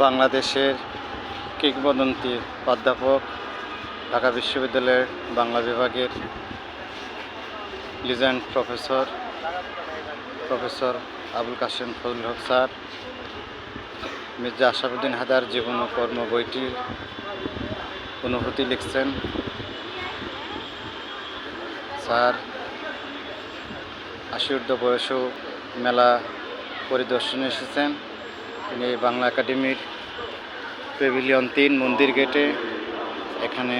বাংলাদেশের কিংবদন্তি অধ্যাপক, ঢাকা বিশ্ববিদ্যালয়ের বাংলা বিভাগের লিজেন্ড প্রফেসর আবুল কাশেম ফজলুল হক স্যার মির্জা আশরাফুদ্দিন হায়দার জীবন ও কর্ম বইটির অনুভূতি লিখছেন। স্যার ৮০ বয়সেও মেলা পরিদর্শনে এসেছেন। তিনি বাংলা একাডেমির প্যাভিলিয়ন ৩ মন্দির গেটে এখানে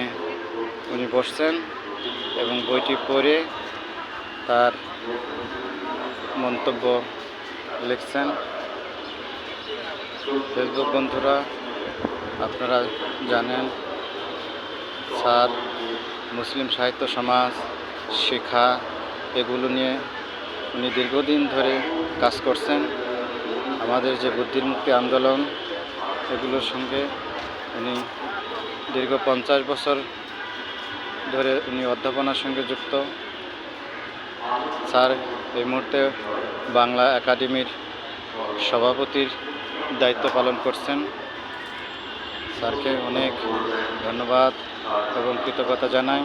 উনি বসছেন এবং বইটি পড়ে তার মন্তব্য লিখছেন। ফেসবুক বন্ধুরা, আপনারা জানেন স্যার মুসলিম সাহিত্য সমাজ, শিক্ষা এগুলো নিয়ে উনি দীর্ঘদিন ধরে কাজ করছেন। আমাদের যে বুদ্ধির মুক্তি আন্দোলন এগুলোর সঙ্গে উনি দীর্ঘ 50 বছর ধরে উনি অধ্যাপনার সঙ্গে যুক্ত। স্যার এই মুহূর্তে বাংলা একাডেমির সভাপতির দায়িত্ব পালন করছেন। স্যারকে অনেক ধন্যবাদ এবং কৃতজ্ঞতা জানাই।